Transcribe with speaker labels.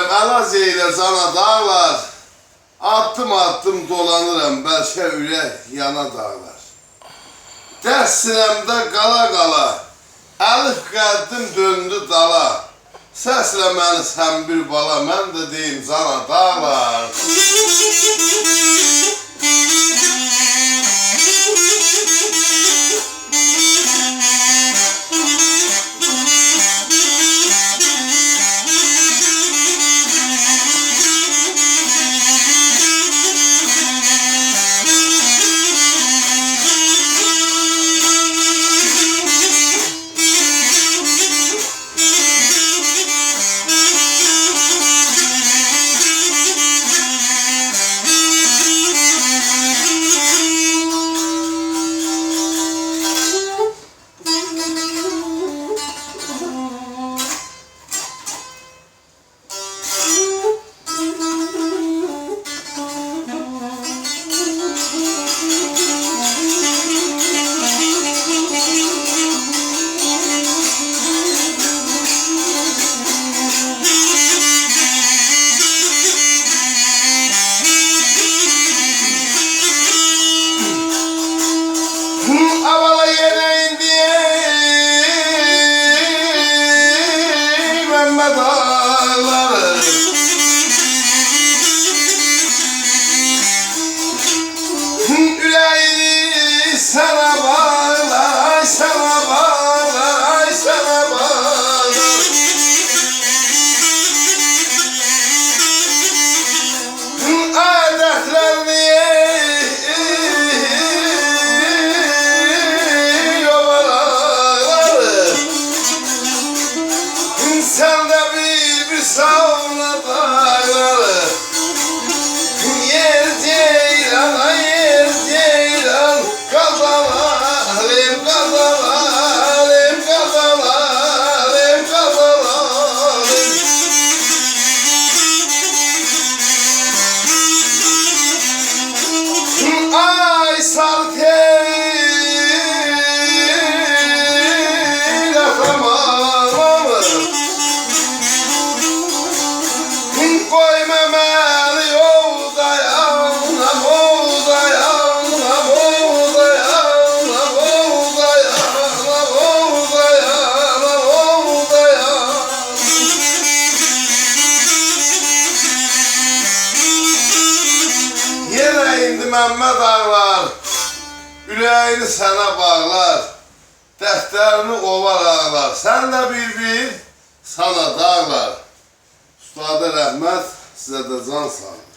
Speaker 1: istəyirəm, əlaz eylə cana dağlar. Addım addım dolanıram, bəlkə ürək yana dağlar. Dərs sinəmdə qala qala, əlif qəddim döndü dala. Səslə məni sən bir bala, mən də deyim cana dağlar. Avala yere indi Mehmet ağları. Yüreğini sana bağlar, ay sana bağlar, ay sana bağlar. Adetlerini sen de bir savuna dağları. Yer ceylan, yer ceylan, kazalarım, kazalarım, kazalarım, kazalarım. Ay sartel koymamalı oğdayana, oğdayana, oğdayana, oğdayana, oğdayana, oğdayana. Yere indi Mehmet ağlar, ürəyini sənə bağlar, dəftərini ovar ağlar, sən də bir sana dağlar. Ustada rəhmət, sizə də can sağlık.